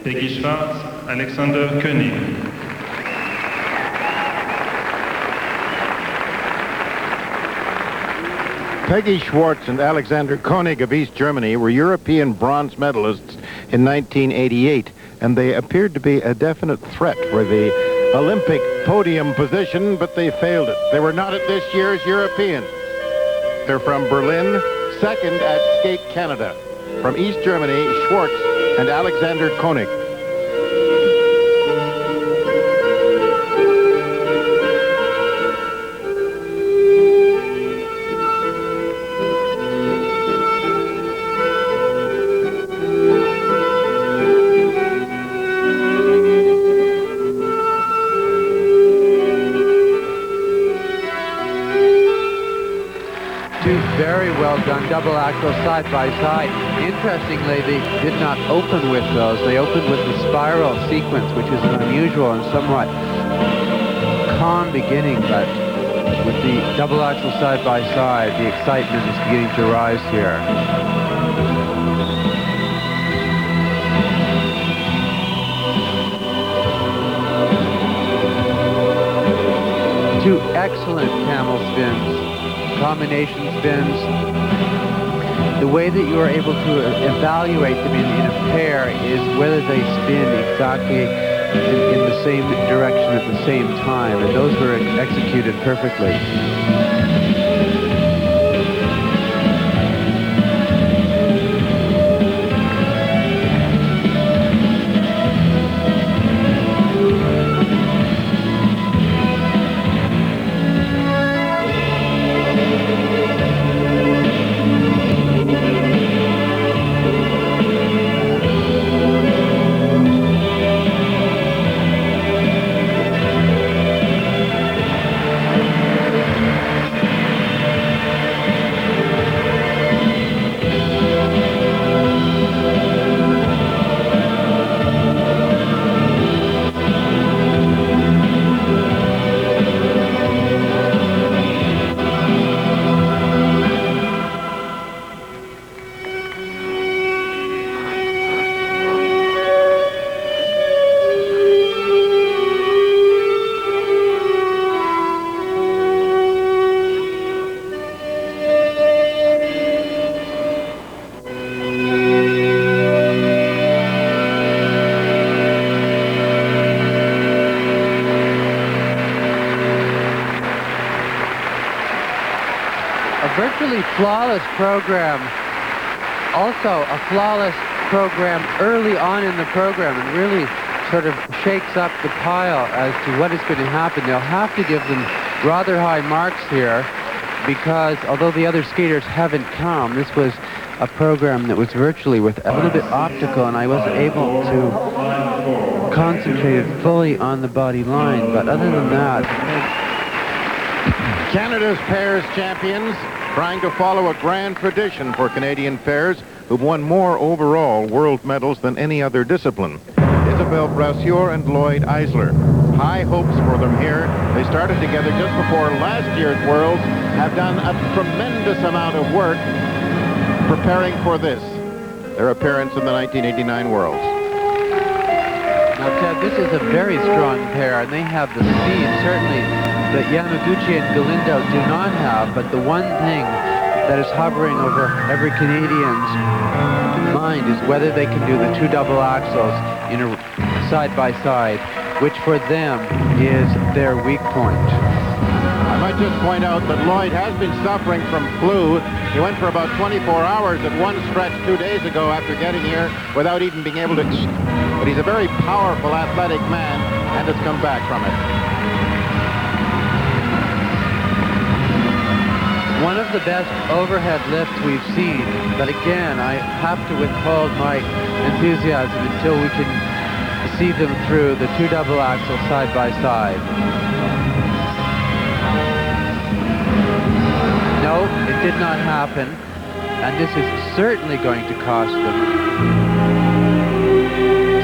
Peggy Schwarz, Alexander König. Peggy Schwarz and Alexander König of East Germany were European bronze medalists in 1988, and they appeared to be a definite threat for the Olympic podium position, but they failed it. They were not at this year's Europeans. They're from Berlin, second at Skate Canada. From East Germany, Schwarz and Alexander König. Very well done, double axel side by side. Interestingly, they did not open with those. They opened with the spiral sequence, which is an unusual and somewhat calm beginning, but with the double axel side by side, the excitement is beginning to rise here. Two excellent camel spins. Combination spins. The way that you are able to evaluate them in a pair is whether they spin exactly in the same direction at the same time, and those were executed perfectly. Flawless program, also a flawless program early on in the program, and really sort of shakes up the pile as to what is going to happen. They'll have to give them rather high marks here because although the other skaters haven't come, this was a program that was virtually with a little bit optical, and I wasn't able to concentrate fully on the body line, but other than that... Canada's pairs champions, trying to follow a grand tradition for Canadian pairs who've won more overall world medals than any other discipline. Isabelle Brasseur and Lloyd Eisler. High hopes for them here. They started together just before last year's Worlds, have done a tremendous amount of work preparing for this, their appearance in the 1989 Worlds. Now, Ted, this is a very strong pair, and they have the speed, certainly, that Yamaguchi and Galindo do not have, but the one thing that is hovering over every Canadian's mind is whether they can do the two double axels in a side-by-side, which for them is their weak point. I might just point out that Lloyd has been suffering from flu. He went for about 24 hours at one stretch 2 days ago after getting here without even being able to eat. But he's a very powerful, athletic man and has come back from it. One of the best overhead lifts we've seen, but again, I have to withhold my enthusiasm until we can see them through the two double axel side by side. No, it did not happen, and this is certainly going to cost them.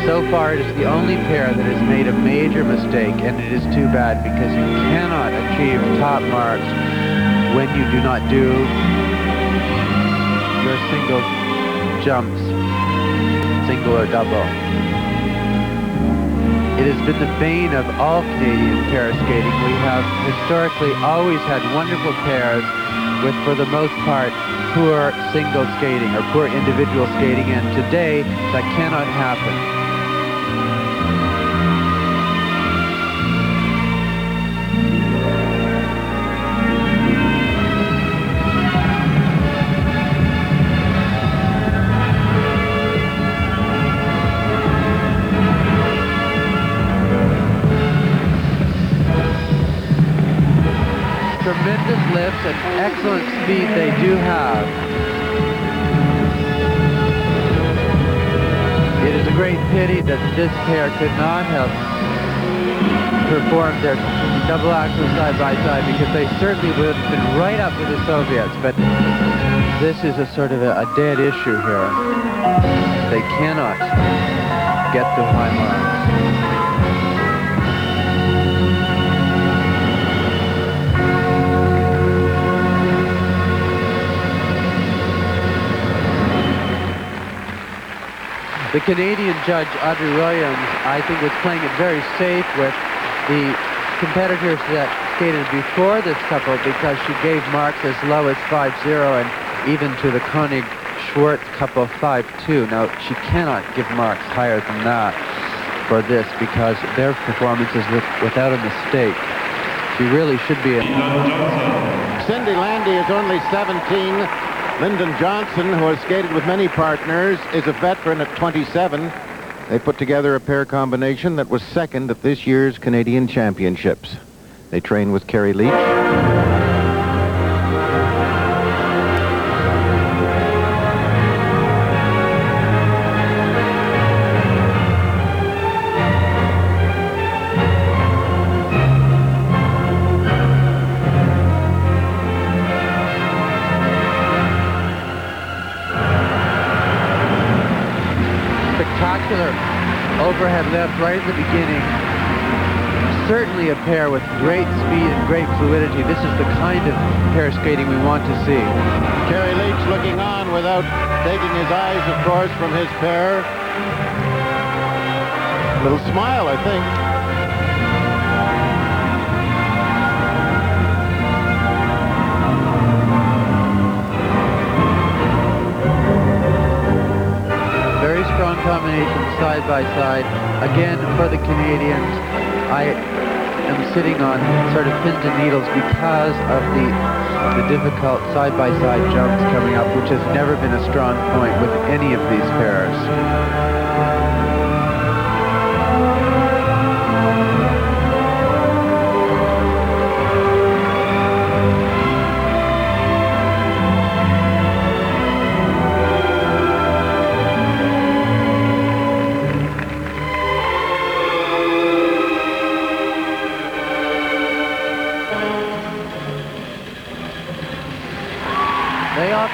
So far, it is the only pair that has made a major mistake, and it is too bad because you cannot achieve top marks when you do not do your single jumps, single or double. it has been the bane of all Canadian pair skating. We have historically always had wonderful pairs with, for the most part, poor single skating or poor individual skating, and today that cannot happen. Tremendous lifts and excellent speed they do have. It is a great pity that this pair could not have performed their double axel side by side, because they certainly would have been right up with the Soviets, but this is a sort of a dead issue here. They cannot get the high marks. The Canadian judge, Audrey Williams, I think was playing it very safe with the competitors that skated before this couple, because she gave marks as low as 5-0 and even to the König Schwarz couple 5-2. Now, she cannot give marks higher than that for this, because their performance is without a mistake. She really should be Cindy Landy is only 17. Lyndon Johnston, who has skated with many partners, is a veteran at 27. They put together a pair combination that was second at this year's Canadian Championships. They train with Kerry Leach. Overhead lift right at the beginning. Certainly a pair with great speed and great fluidity. This is the kind of pair skating we want to see. Kerry Leach looking on without taking his eyes, of course, from his pair. A little smile, I think. Strong combination side by side. Again, for the Canadians, I am sitting on sort of pins and needles because of the difficult side-by-side jumps coming up, which has never been a strong point with any of these pairs.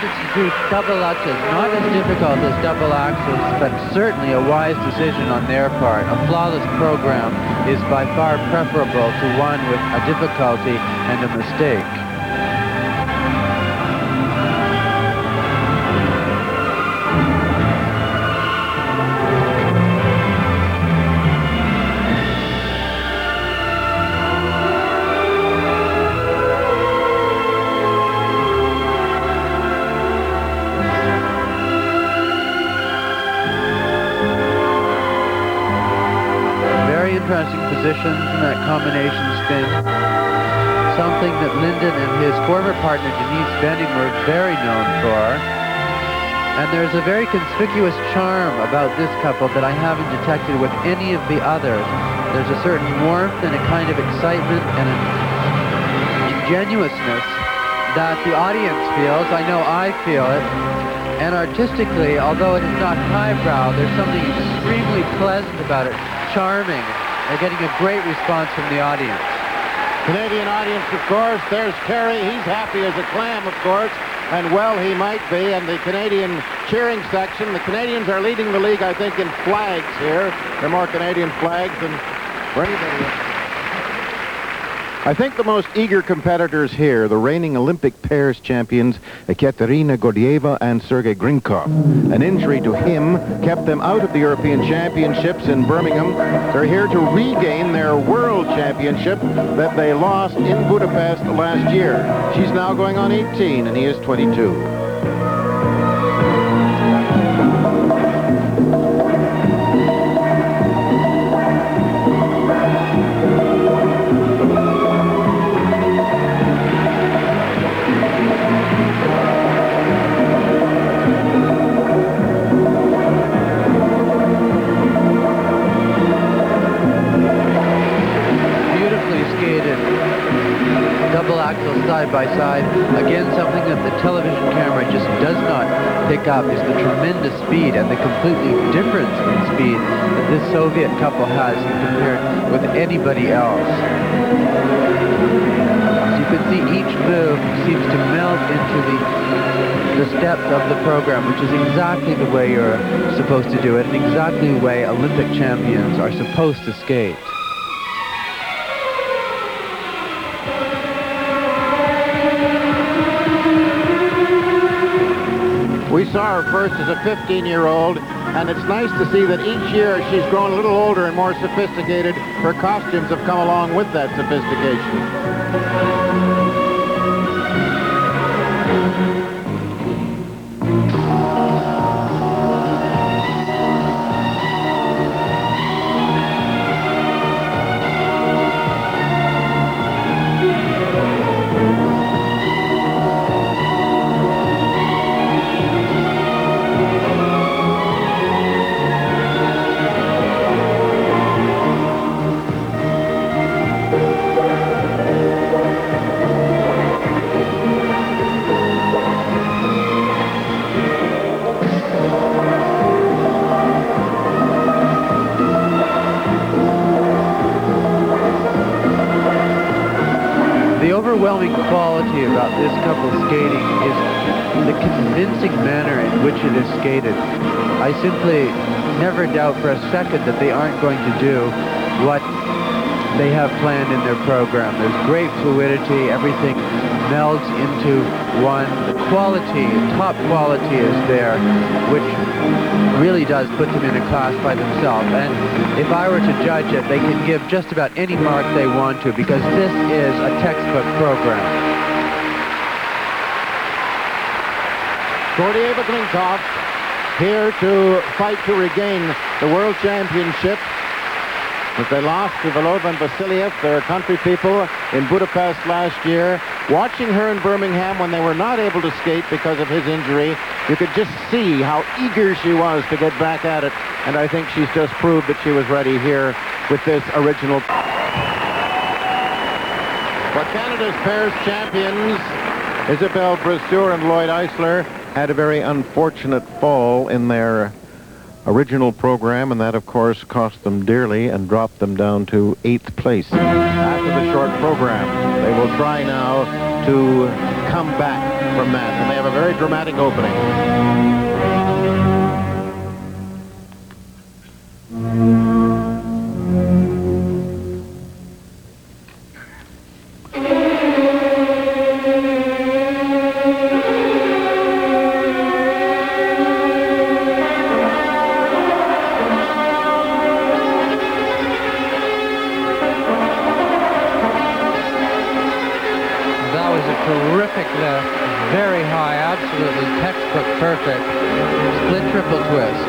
Substitute double axels, not as difficult as double axels, but certainly a wise decision on their part. A flawless program is by far preferable to one with a difficulty and a mistake. Interesting positions in that combination spin. Something that Lyndon and his former partner Denis were very known for. And there's a very conspicuous charm about this couple that I haven't detected with any of the others. There's a certain warmth and a kind of excitement and an ingenuousness that the audience feels. I know I feel it. And artistically, although it is not highbrow, there's something extremely pleasant about it, charming. They're getting a great response from the audience. Canadian audience, of course. There's Kerry. He's happy as a clam, of course, and well he might be. And the Canadian cheering section, the Canadians are leading the league, I think, in flags here. There are more Canadian flags than for anybody else. I think the most eager competitors here, the reigning Olympic pairs champions, Ekaterina Gordeeva and Sergei Grinkov. An injury to him kept them out of the European Championships in Birmingham. They're here to regain their world championship that they lost in Budapest last year. She's now going on 18 and he is 22. Side by side. Again, something that the television camera just does not pick up is the tremendous speed and the completely difference in speed that this Soviet couple has compared with anybody else. As you can see, each move seems to meld into the steps of the program, which is exactly the way you're supposed to do it, and exactly the way Olympic champions are supposed to skate. We saw her first as a 15-year-old, and it's nice to see that each year she's grown a little older and more sophisticated. Her costumes have come along with that sophistication. Overwhelming quality about this couple's skating is the convincing manner in which it is skated. I simply never doubt for a second that they aren't going to do what they have planned in their program. There's great fluidity, everything melds into one. The quality, top quality is there, which really does put them in a class by themselves. And if I were to judge it, they can give just about any mark they want to, because this is a textbook program. Gordeeva Grinkov here to fight to regain the World Championship. But they lost to Volodya and Vasiliev, their country people, in Budapest last year. Watching her in Birmingham when they were not able to skate because of his injury, you could just see how eager she was to get back at it. And I think she's just proved that she was ready here with this original. For Canada's pairs champions, Isabelle Brasseur and Lloyd Eisler had a very unfortunate fall in their original program, and that of course cost them dearly and dropped them down to 8th place after the short program. They will try now to come back from that, and they have a very dramatic opening. Terrific lift, very high, absolutely textbook perfect. Split triple twist.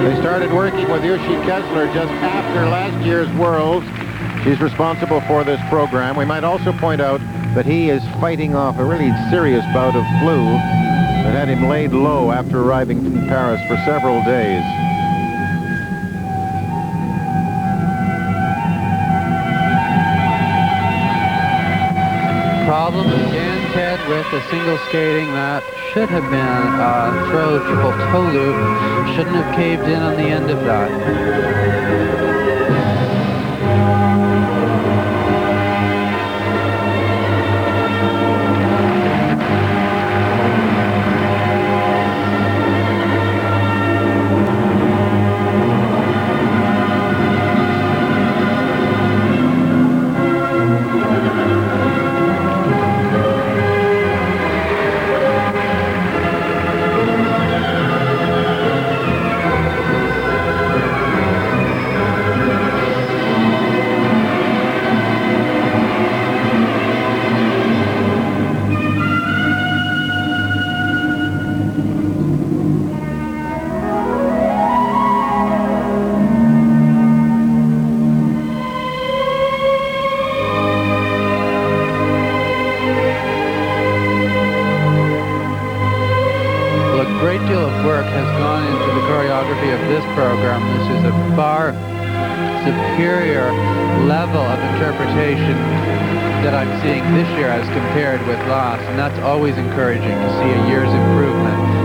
They started working with Yoshi Kessler just after last year's Worlds. He's responsible for this program. We might also point out that he is fighting off a really serious bout of flu that had him laid low after arriving in Paris for several days. Problem again, Ted, with the single skating. That should have been a throw triple toe loop. Shouldn't have caved in on the end of that. great deal of work has gone into the choreography of this program. This is a far superior level of interpretation that I'm seeing this year as compared with last, and that's always encouraging to see a year's improvement.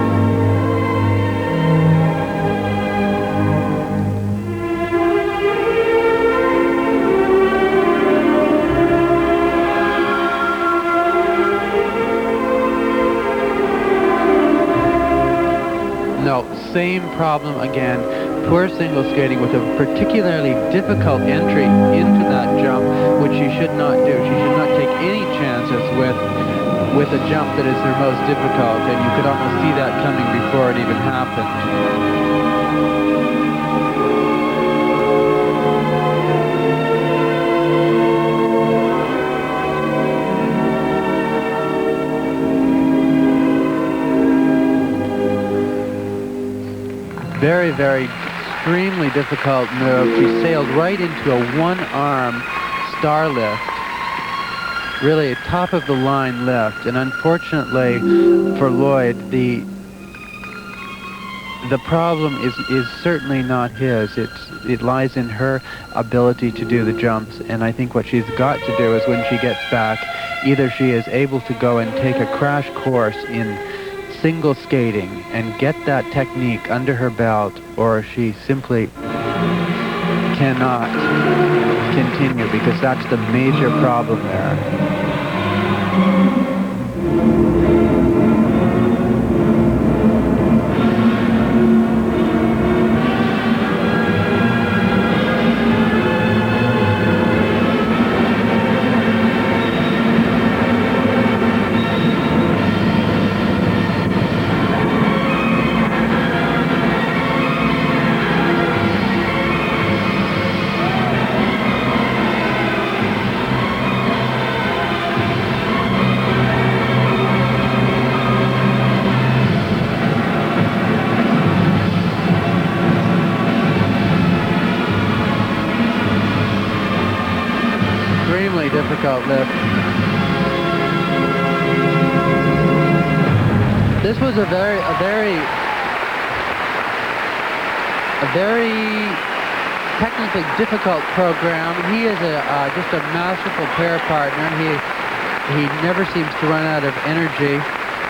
No, same problem again. Poor single skating with a particularly difficult entry into that jump, which she should not do. She should not take any chances with a jump that is her most difficult, and you could almost see that coming before it even happened. Very, very extremely difficult move. She sailed right into a one-arm star lift, really a top-of-the-line lift. And unfortunately for Lloyd, the problem is certainly not his. It lies in her ability to do the jumps. And I think what she's got to do is when she gets back, either she is able to go and take a crash course in single skating and get that technique under her belt, or she simply cannot continue, because that's the major problem there. Difficult lift. This was a very technically difficult program. He is just a masterful pair partner. He never seems to run out of energy.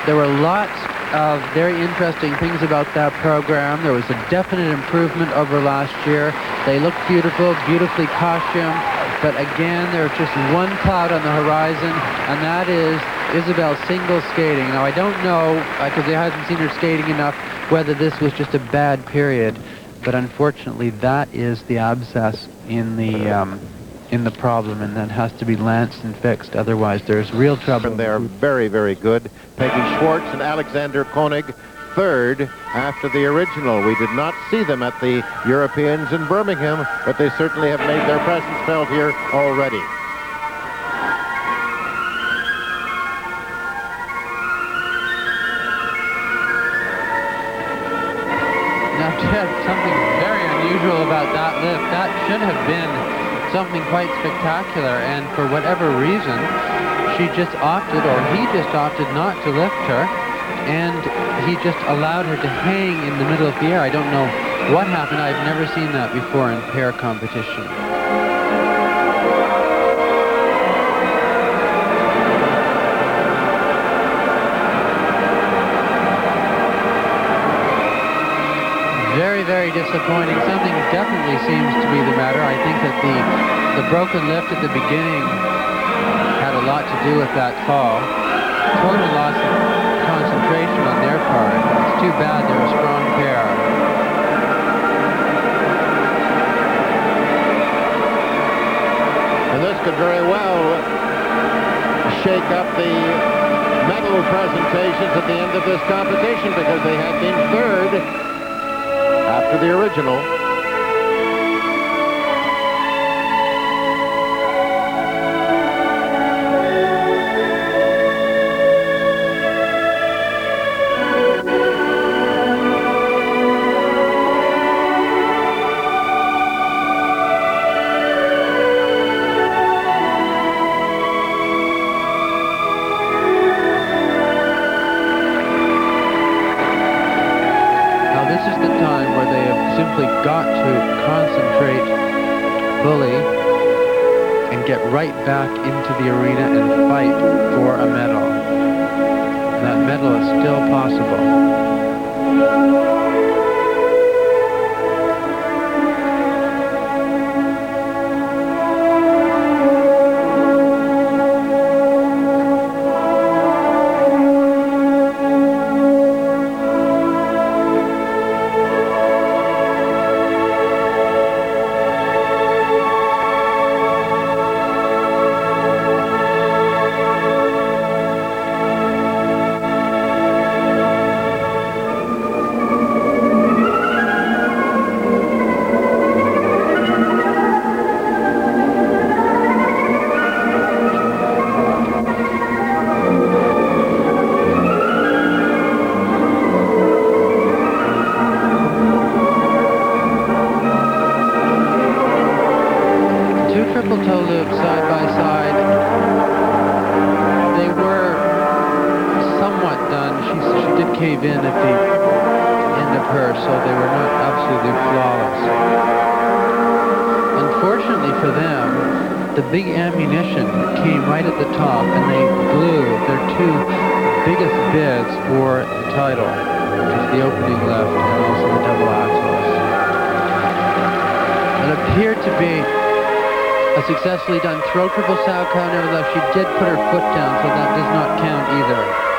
There were lots of very interesting things about that program. There was a definite improvement over last year. They looked beautiful, beautifully costumed. But again, there's just one cloud on the horizon, and that is Isabelle single skating. Now, I don't know, because I haven't seen her skating enough, whether this was just a bad period. But unfortunately, that is the abscess in the problem, and that has to be lanced and fixed. Otherwise, there's real trouble. And they're very, very good. Peggy Schwarz and Alexander König, third after the original. We did not see them at the Europeans in Birmingham, but they certainly have made their presence felt here already. Now, Ted, something very unusual about that lift. That should have been something quite spectacular, and for whatever reason, she just opted, or he just opted not to lift her. And he just allowed her to hang in the middle of the air. I don't know what happened. I've never seen that before in pair competition. Very, very disappointing. Something definitely seems to be the matter. I think that the broken lift at the beginning had a lot to do with that fall. Total loss of concentration on their part. It's too bad they're a strong pair. And this could very well shake up the medal presentations at the end of this competition, because they had been third after the original. got to concentrate, bully, and get right back into the arena and fight for a medal. That medal is still possible. Big ammunition came right at the top, and they blew their two biggest bids for the title, which is the opening lift and also the double axels. It appeared to be a successfully done throw triple sow cow. Nevertheless, she did put her foot down, so that does not count either.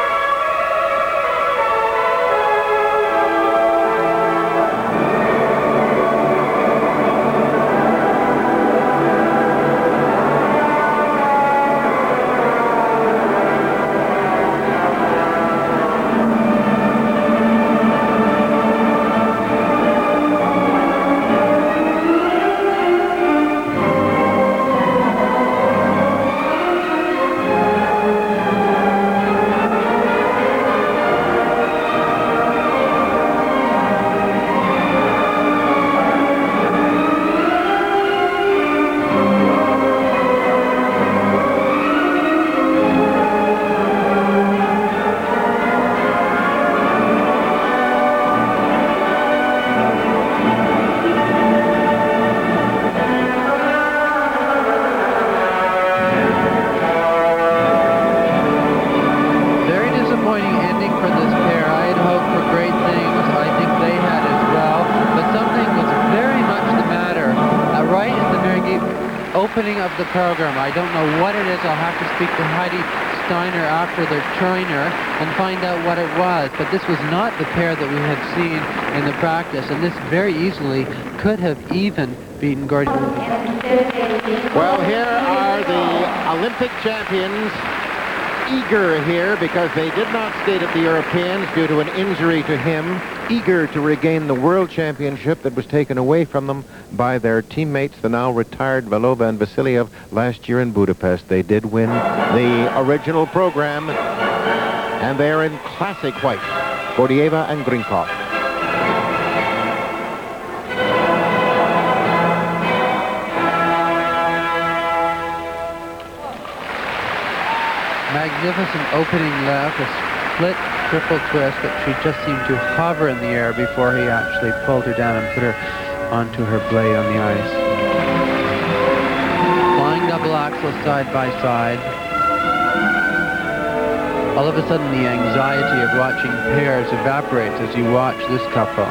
The program. I don't know what it is. I'll have to speak to Heidi Steiner after their trainer and find out what it was. But this was not the pair that we had seen in the practice, and this very easily could have even beaten Gordeeva. Well, here are the Olympic champions, eager here because they did not skate at the Europeans due to an injury to him, eager to regain the world championship that was taken away from them by their teammates, the now retired Valova and Vasiliev, last year in Budapest. They did win the original program, and they're in classic white, Gordeeva and Grinkov. Magnificent opening left, a split triple twist, but she just seemed to hover in the air before he actually pulled her down and put her onto her blade on the ice. Flying double axel side by side. All of a sudden the anxiety of watching pairs evaporates as you watch this couple.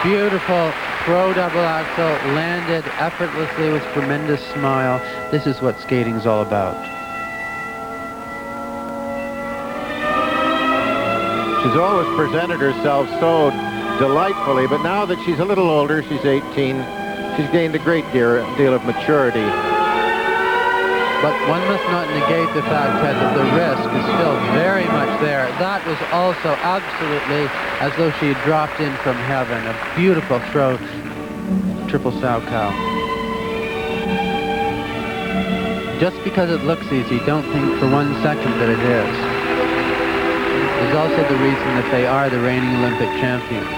Beautiful throw double axel, landed effortlessly with tremendous smile. This is what skating's all about. She's always presented herself so delightfully, but now that she's a little older, she's 18, she's gained a great deal of maturity. But one must not negate the fact that the risk is still very much there. That was also absolutely as though she had dropped in from heaven. A beautiful throw, triple sow cow. Just because it looks easy, don't think for 1 second that it is. There's also the reason that they are the reigning Olympic champions.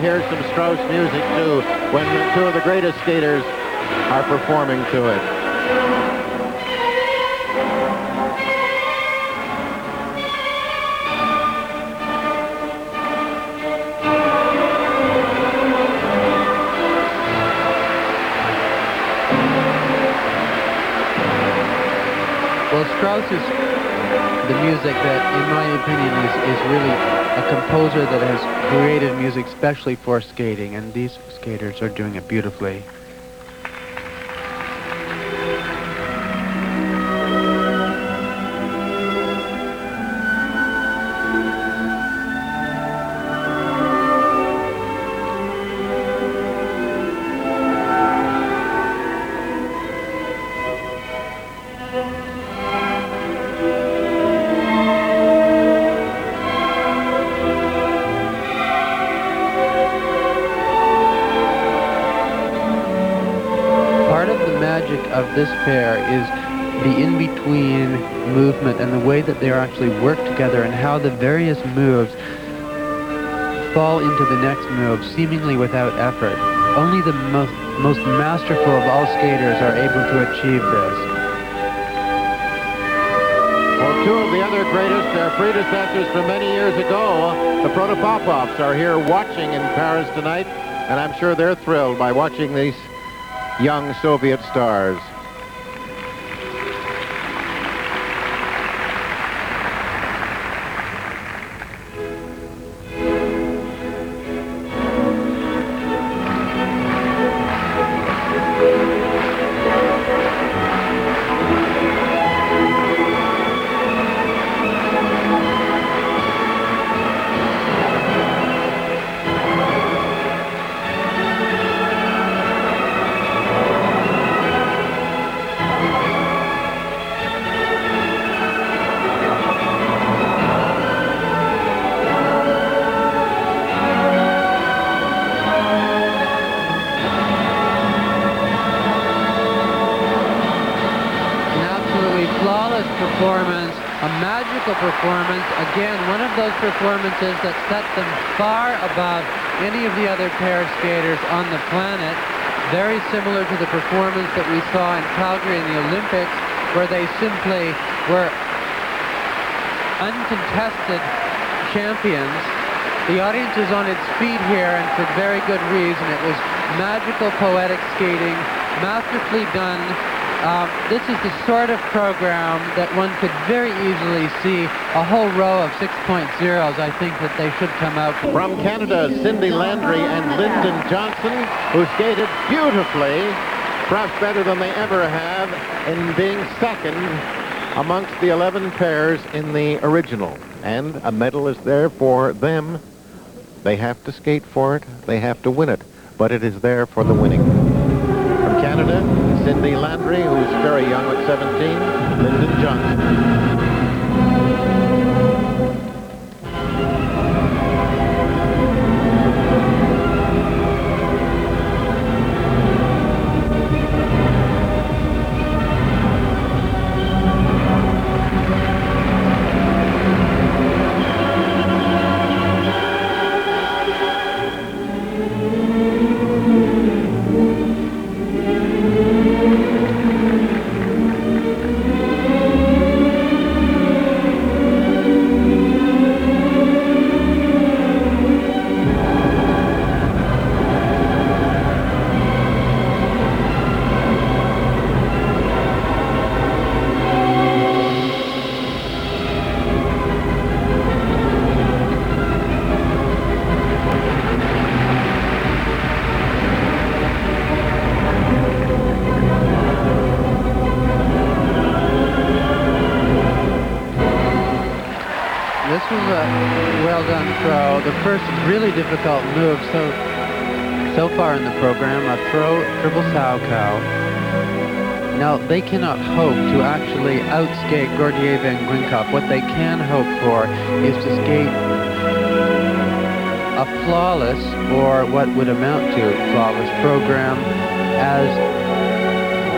hear some Strauss music, too, when two of the greatest skaters are performing to it. Well, Strauss is the music that, in my opinion, is really a composer that has created music specially for skating, and these skaters are doing it beautifully. Of this pair is the in-between movement and the way that they actually work together and how the various moves fall into the next move seemingly without effort. Only the most masterful of all skaters are able to achieve this. Well, two of the other greatest, their predecessors from many years ago, the Protopopovs, are here watching in Paris tonight, and I'm sure they're thrilled by watching these young Soviet stars. Performance. Again, one of those performances that set them far above any of the other pair skaters on the planet. Very similar to the performance that we saw in Calgary in the Olympics, where they simply were uncontested champions. The audience is on its feet here, and for very good reason. It was magical, poetic skating, masterfully done. This is the sort of program that one could very easily see a whole row of 6.0s. I think that they should come out. From Canada, Cindy Landry and Lyndon Johnston, who skated beautifully, perhaps better than they ever have, in being second amongst the 11 pairs in the original. And a medal is there for them. They have to skate for it. They have to win it. But it is there for the winning. From Canada, Cindy Landry, who's very young at 17, Lyndon Johnston. Really difficult move so far in the program, a throw triple sow cow. Now they cannot hope to actually outskate Gordeeva and Grinkov. What they can hope for is to skate a flawless, or what would amount to flawless program, as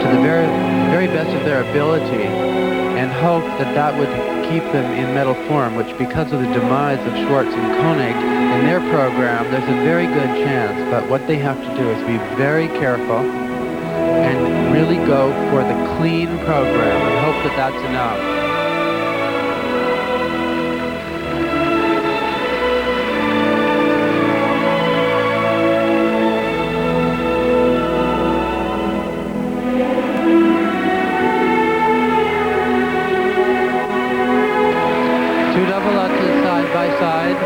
to the very very best of their ability and hope that that would keep them in medal form, which because of the demise of Schwarz and König in their program, there's a very good chance. But what they have to do is be very careful and really go for the clean program and hope that that's enough. Two double axels side by side.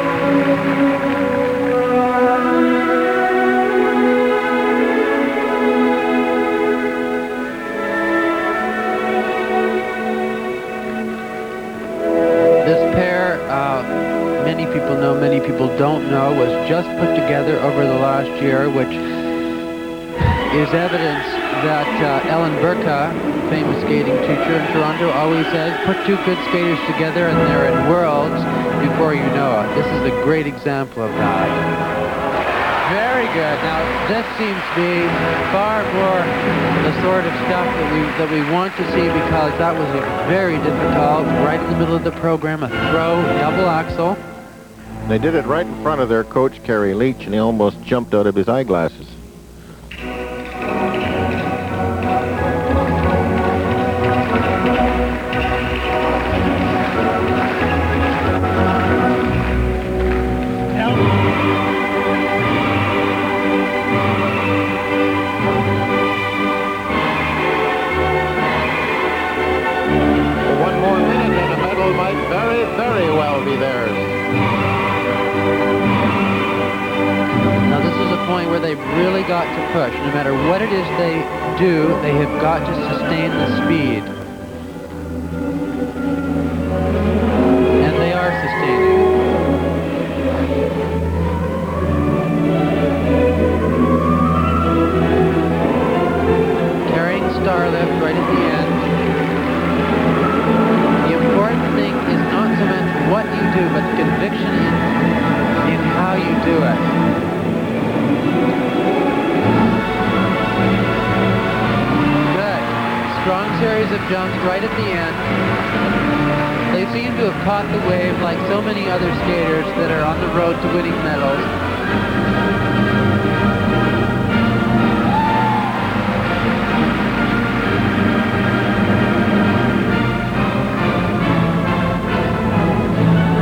Many people know, many people don't know, was just put together over the last year, which is evidence that Ellen Bechke, famous skating teacher in Toronto, always says, put two good skaters together and they're in worlds before you know it. This is a great example of that. Very good. Now, this seems to be far more the sort of stuff that we want to see, because that was a very difficult, right in the middle of the program, a throw, double axel. They did it right in front of their coach, Kerry Leach, and he almost jumped out of his eyeglasses. One more minute and a medal might very, very well be theirs. Now this is a point where they've really got to push. No matter what it is they do, they have got to sustain the speed. And they are sustaining. Carrying star lift right at the end. The important thing is not so much what you do, but the conviction in how you do it. Good. Strong series of jumps right at the end. They seem to have caught the wave like so many other skaters that are on the road to winning medals.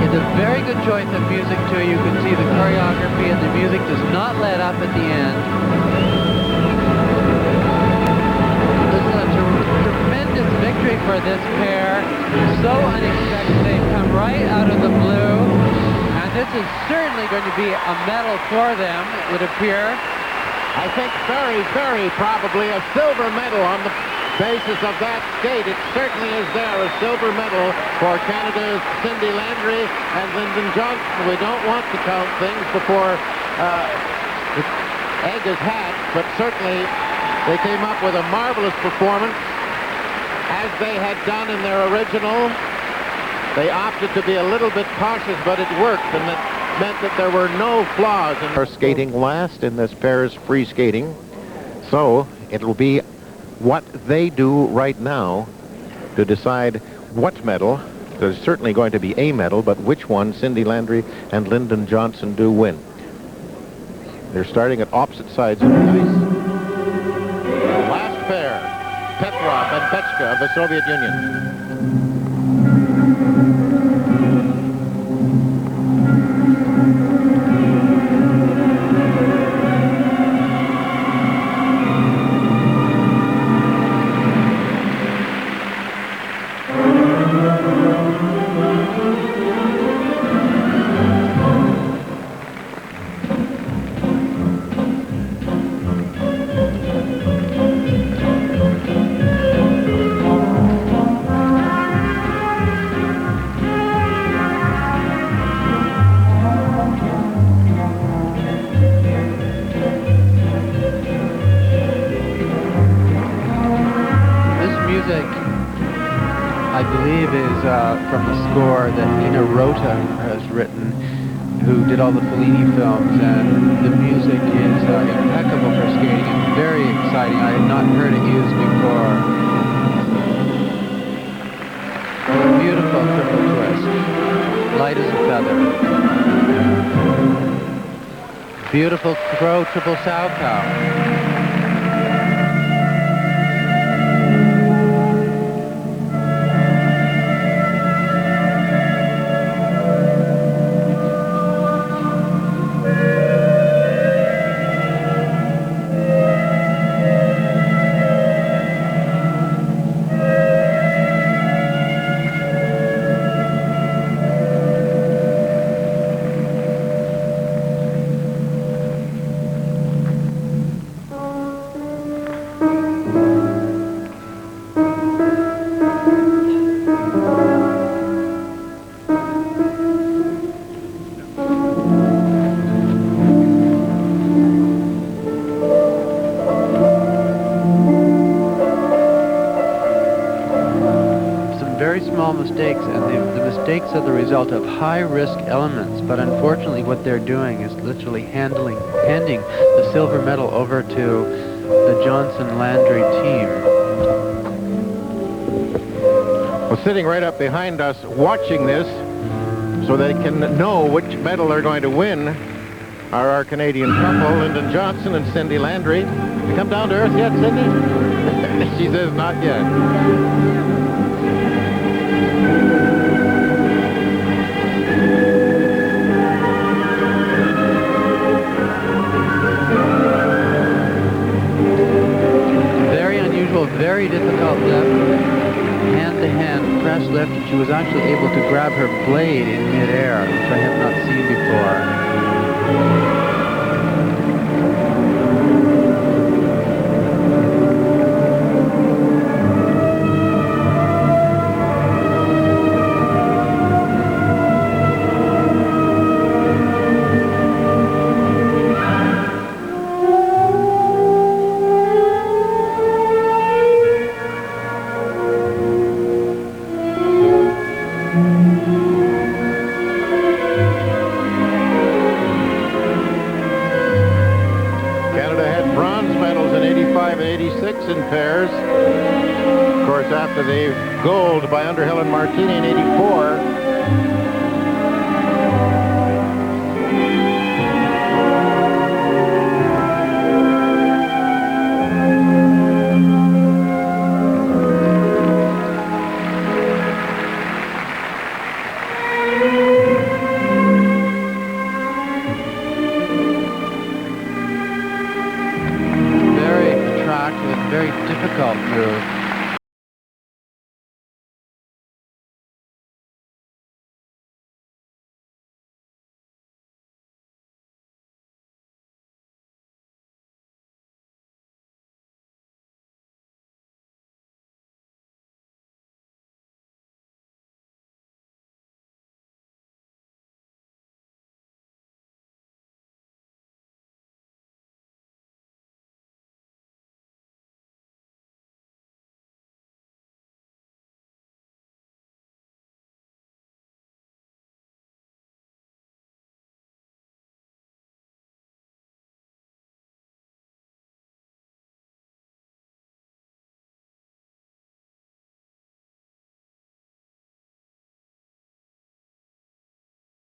It's a very good choice of music too. You can see the choreography and the music does not let up at the end. This is a tremendous victory for this pair. So unexpected. They've come right out of the blue. And this is certainly going to be a medal for them, it would appear. I think very, very probably a silver medal on the basis of that skate. It certainly is there, a silver medal for Canada's Cindy Landry and Lyndon Johnston. We don't want to count things before the egg is hatched, but certainly they came up with a marvelous performance. As they had done in their original, they opted to be a little bit cautious, but it worked, and it meant that there were no flaws. Are skating last in this pair's free skating, so it'll be what they do right now to decide what medal. There's certainly going to be a medal, but which one Cindy Landry and Lyndon Johnston do win. They're starting at opposite sides of the ice. The last pair, Petrov and Bechke of the Soviet Union. From the score that Nina Rota has written, who did all the Fellini films, and the music is impeccable for skating and very exciting. I had not heard it used before. Beautiful triple twist. Light as a feather. Beautiful throw, triple sow cow. Mistakes, and the mistakes are the result of high-risk elements, but unfortunately what they're doing is literally handing the silver medal over to the Johnston-Landry team. Well, sitting right up behind us watching this so they can know which medal they're going to win are our Canadian couple, Lyndon Johnston and Cindy Landry. You come down to earth yet, Cindy? She says not yet. Very difficult lift, hand-to-hand press lift. She was actually able to grab her blade in midair, which I have not seen before. In pairs. Of course, after the gold by Underhill and Martini in '84. Very difficult move.